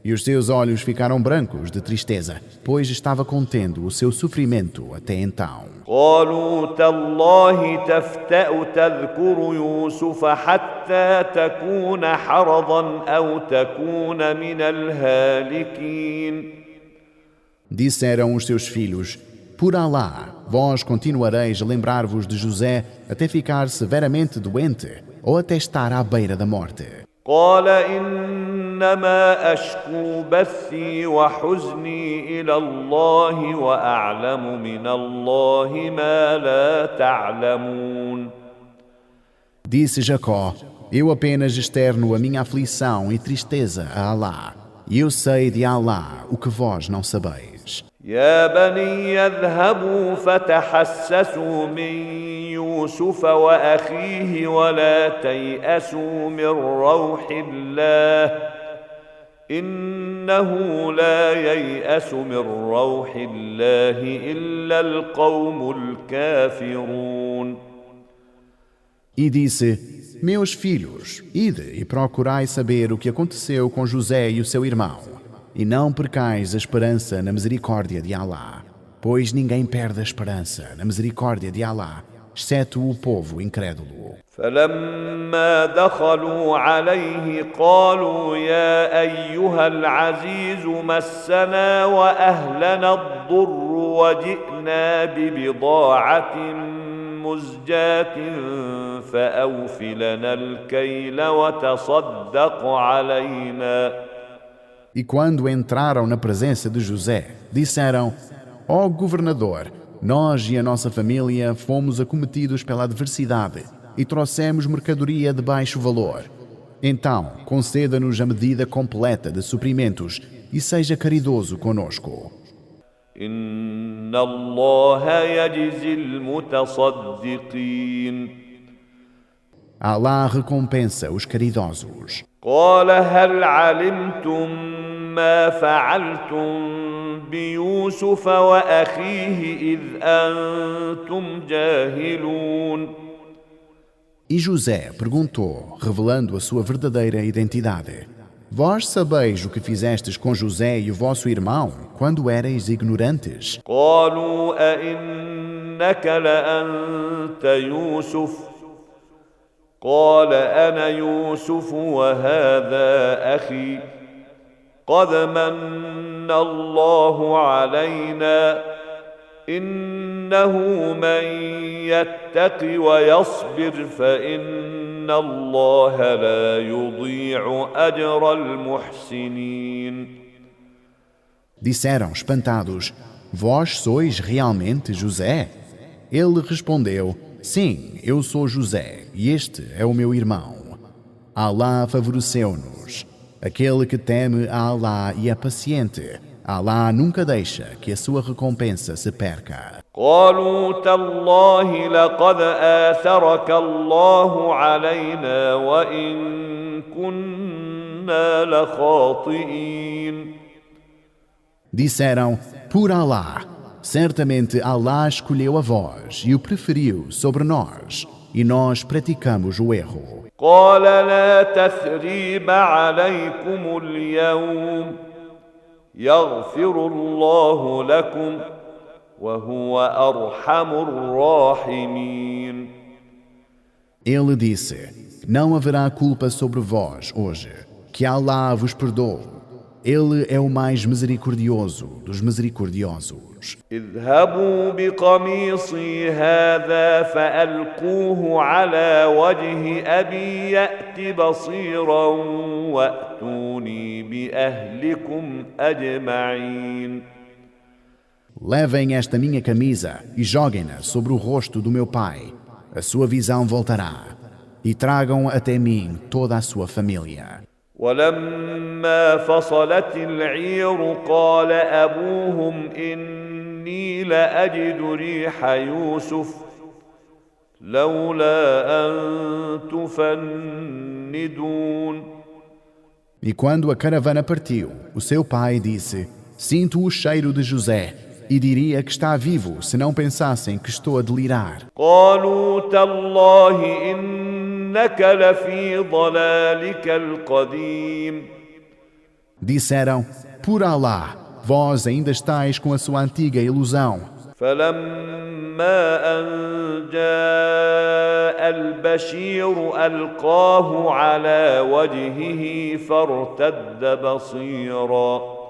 E os seus olhos ficaram brancos de tristeza, pois estava contendo o seu sofrimento até então. قالوا تالله تفتأ تذكر يوسف حتى تكون حرضا أو تكون من الهالكين. Disseram os seus filhos: por Alá, vós continuareis a lembrar-vos de José até ficar severamente doente ou até estar à beira da morte. قال إنما أشكو بثي وحزني إلى الله وأعلم من الله ما لا تعلمون. Disse Jacó: eu apenas externo a minha aflição e tristeza a Alá, e eu sei de Alá o que vós não sabeis. يا بني اذهبوا فتحسسوا من يوسف وأخيه ولا تيأسوا من روح الله إنه لا ييأس من روح الله إلا القوم الكافرون. E disse: meus filhos, ide e procurai saber o que aconteceu com José e o seu irmão. E não percais a esperança na misericórdia de Alá, pois ninguém perde a esperança na misericórdia de Alá, exceto o povo incrédulo. فلما دخلوا عليه قالوا يا أيها العزيز مسنا وأهلنا الضر وجئنا ببضاعة مزجاة فأوف لنا الكيل وتصدق علينا. E quando entraram na presença de José, disseram: ó governador, nós e a nossa família fomos acometidos pela adversidade e trouxemos mercadoria de baixo valor. Então, conceda-nos a medida completa de suprimentos e seja caridoso conosco. إن الله يجزي المتصدقين. Allah recompensa os caridosos. قال هل علمتم ما فعلتم بيوسف وأخيه إذ أنتم جاهلون. E José perguntou, revelando a sua verdadeira identidade: vós sabeis o que fizestes com José e o vosso irmão quando erais ignorantes? قالوا أئنك لأنت يوسف قال أنا يوسف وهذا أخي قد من الله علينا إنه من يتق ويصبر فإن الله لا يضيع أجر المحسنين. Disseram espantados: Vós sois realmente José? Ele respondeu: Sim, eu sou José, e este é o meu irmão. Alá favoreceu-nos. Aquele que teme a Alá e é paciente, Alá nunca deixa que a sua recompensa se perca. قالوا تالله لقد آثرك الله علينا وإن كنا لخاطئين. Disseram: Por Alá, certamente Alá escolheu a vós e o preferiu sobre nós, e nós praticamos o erro. قال لا تثريب عليكم اليوم يغفر الله لكم وهو أرحم الراحمين. Ele disse: Não haverá culpa sobre vós hoje, que Alá vos perdoe. Ele é o mais misericordioso dos misericordiosos. اذهبوا بقميصي هذا فألقوه على وجه أبي يأت بصيرا وأتوني بأهلكم أجمعين. Levem esta minha camisa e joguem-na sobre o rosto do meu pai. A sua visão voltará. E tragam até mim toda a sua família. ولما فصلت العير قال أبوهم إني لأجد ريح يوسف لولا أن تفندون. E quando a caravana partiu, o seu pai disse: Sinto o cheiro de José, e diria que está vivo se não pensassem que estou a delirar. قالوا تالله إنك لفي ضلالك القديم. Disseram: Por Alá, vós ainda estáis com a sua antiga ilusão. فلما أن جاء البشير ألقاه على وجهه فارتد بصيرا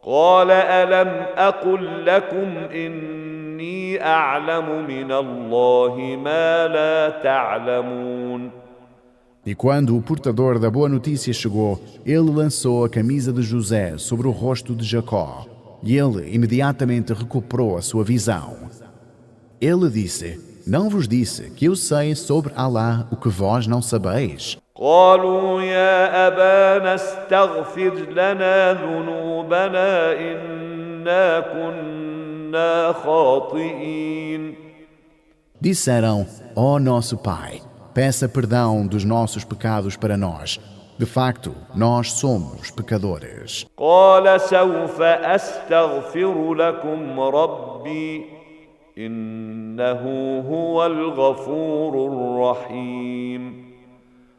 قال ألم أقل لكم إني أعلم من الله ما لا تعلمون. E quando o portador da boa notícia chegou, ele lançou a camisa de José sobre o rosto de Jacó, e ele imediatamente recuperou a sua visão. Ele disse: Não vos disse que eu sei sobre Alá o que vós não sabeis? قالوا يا أبانا استغفر لنا ذنوبنا إنا كنا خاطئين. Disseram: Ó nosso pai, peça perdão dos nossos pecados para nós. De facto, nós somos pecadores. قال سوف أستغفر لكم ربي إنه هو الغفور الرحيم.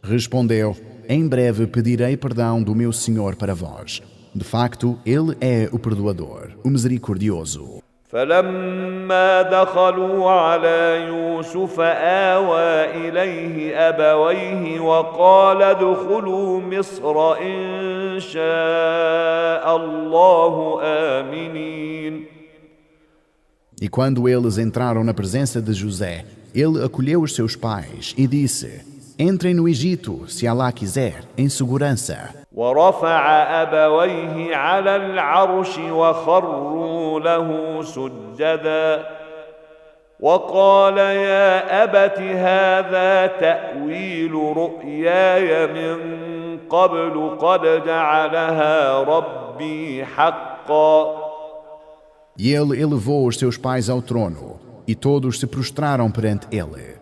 Respondeu: Em breve pedirei perdão do meu Senhor para vós. De facto, Ele é o perdoador, o misericordioso. فلما دخلوا على يوسف آوى إليه أبويه وقال ادخلوا مصر إن شاء الله آمنين. E quando eles entraram na presença de José, ele acolheu os seus pais e disse: Entrem no Egito, se Alá quiser, em segurança. ورفع أبويه على العرش وخروا له سجدا وقال يا أبت هذا تأويل رؤياي من قبل قد جعلها ربي حقا. E ele elevou os seus pais ao trono, e todos se prostraram perante ele.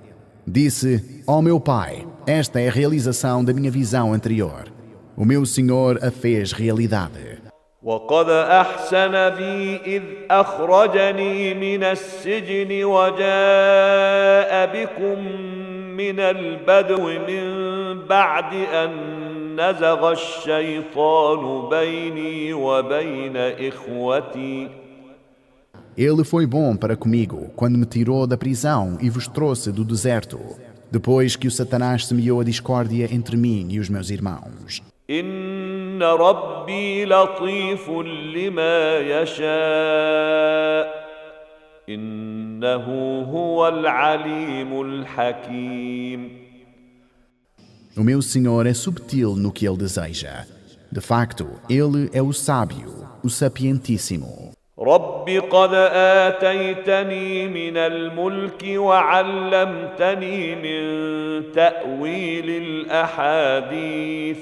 Disse: Ó meu pai, esta é a realização da minha visão anterior. O meu Senhor a fez realidade. وقد أحسن بي إذ أخرجني من السجن وجاء بكم من البدو من بعد أن نزغ الشيطان بيني وبين إخوتي. Ele foi bom para comigo quando me tirou da prisão e vos trouxe do deserto. depois que o Satanás semeou a discórdia entre mim e os meus irmãos. إن ربي لطيف لما يشاء إنه هو العليم الحكيم. O meu Senhor é subtil no que Ele deseja. De facto, Ele é o sábio, o sapientíssimo. رب قد آتيتني من الملك وعلمتني من تأويل الأحاديث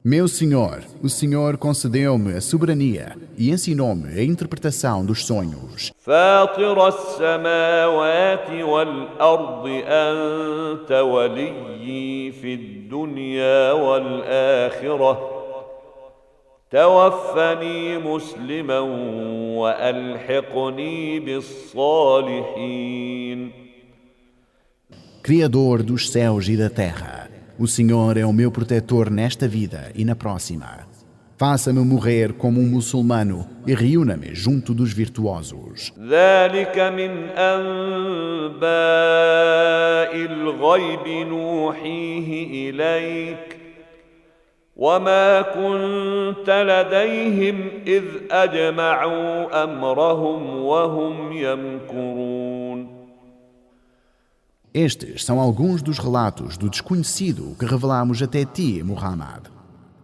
Meu Senhor, o Senhor concedeu-me a soberania e ensinou-me a interpretação dos sonhos. فاطر السماوات والأرض أنت وليي في الدنيا والآخرة توفني مسلما وألحقني بالصالحين. Criador dos céus e da terra, o Senhor é o meu protetor nesta vida e na próxima. Faça-me morrer como um muçulmano e reúna-me junto dos virtuosos. ذلك من أنباء الغيب نوحيه إليك وما كنت لديهم إذ أجمعوا أمرهم وهم يمكرون. Estes são alguns dos relatos do desconhecido que revelamos até ti, Muhammad.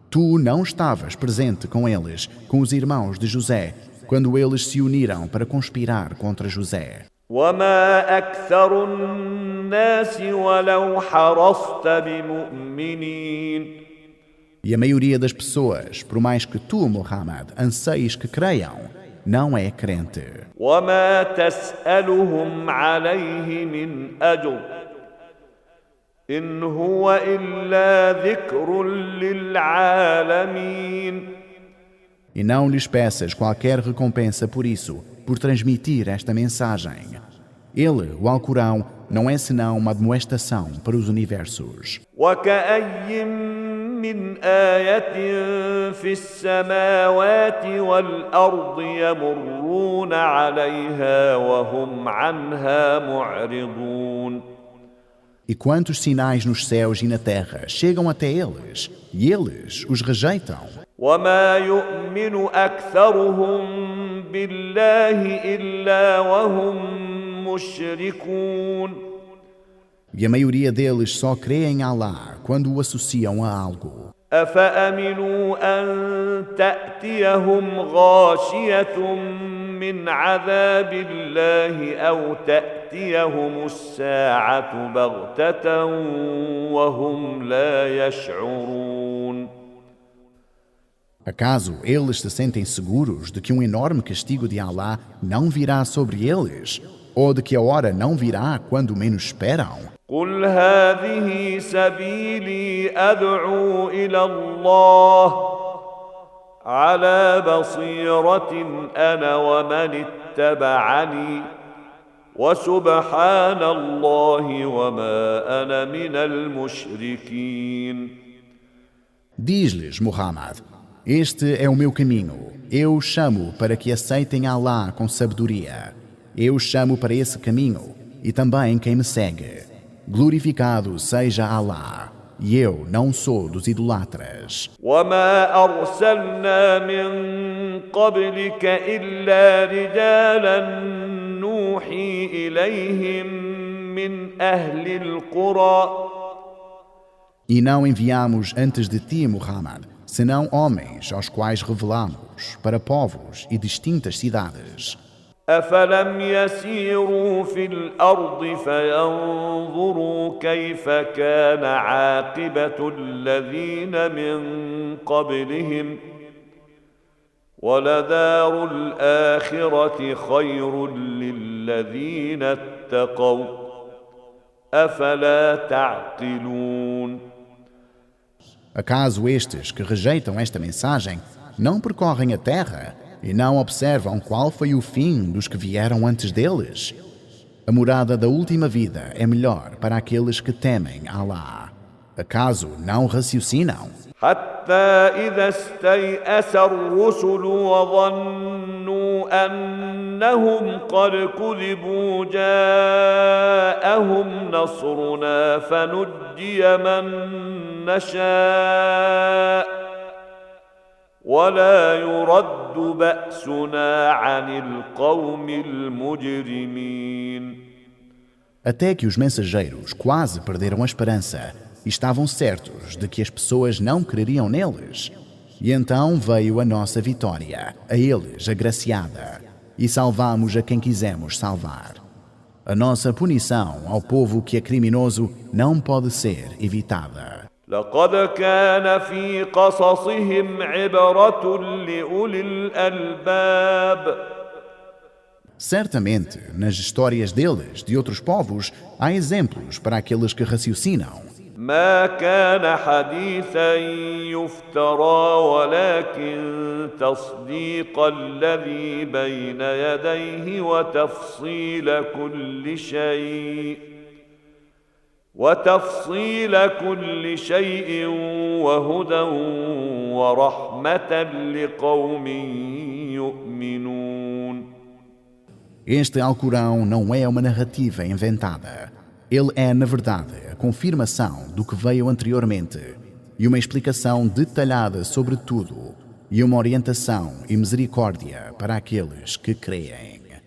Tu não estavas presente com eles, com os irmãos de José, quando eles se uniram para conspirar contra José. وما أكثر الناس ولو حرصت بمؤمنين. E a maioria das pessoas, por mais que tu, Muhammad, anseies que creiam, não é crente. وما تسألهم عليه من أجر إن هو إلا ذكر للعالمين. E não lhes peças qualquer recompensa por isso, por transmitir esta mensagem. Ele, o Alcorão, não é senão uma admoestação para os universos. وكأي من آية في السماوات والأرض يمرون عليها وهم عنها معرضون. E quantos sinais nos céus e na terra chegam até eles, e eles os rejeitam. وما يؤمن أكثرهم بالله إلا وهم مشركون. E a maioria deles só crê em Allah quando o associam a algo. أفأمنوا أن تأتيهم غاشية من عذاب الله أو تأتيهم الساعة بغتة وهم لا يشعرون. Acaso eles se sentem seguros de que um enorme castigo de Allah não virá sobre eles? Ou de que a hora não virá quando menos esperam? قل هذه سبيلي أدعو إلى الله على بصيرة أنا ومن اتبعني وسبحان الله وما أنا من المشركين. Diz-lhes, Muhammad, este é o meu caminho. Eu chamo para que aceitem Allah com sabedoria. Eu chamo para esse caminho e também quem me segue. Glorificado seja Allah, e eu não sou dos idolatras. وما أرسلنا من قبلك إلا رجالا نوحي إليهم من أهل القرى. E não enviamos antes de ti, Muhammad, senão homens aos quais revelamos para povos e distintas cidades. أفلم يسيروا في الأرض فينظروا كيف كان عاقبة الذين من قبلهم ولدار الآخرة خير للذين اتقوا أفلا تعقلون. Acaso estes que rejeitam esta mensagem não percorrem a terra e não observam qual foi o fim dos que vieram antes deles? A morada da última vida é melhor para aqueles que temem Allah. Acaso não raciocinam? حتى إذا استيأس الرسل وظنوا أنهم قد كذبوا جاءهم جاءهم نصرنا فنجي من نشاء ولا يرد بأسنا عن القوم المجرمين. Até que os mensageiros quase perderam a esperança e estavam certos de que as pessoas não creriam neles. E então veio a nossa vitória, a eles agraciada, e salvamos a quem quisemos salvar. A nossa punição ao povo que é criminoso não pode ser evitada. لقد كان في قصصهم عبرة لأولي الألباب. Certamente, nas histórias deles, de outros povos, há exemplos para aqueles que raciocinam. ما كان حديثا يفترى ولكن تصديق الذي بين يديه وتفصيل كل شيء وهدى ورحمة لقوم يؤمنون. Este Alcorão não é uma narrativa inventada. Ele é, na verdade, a confirmação do que veio anteriormente e uma explicação detalhada sobre tudo e uma orientação e misericórdia para aqueles que creem.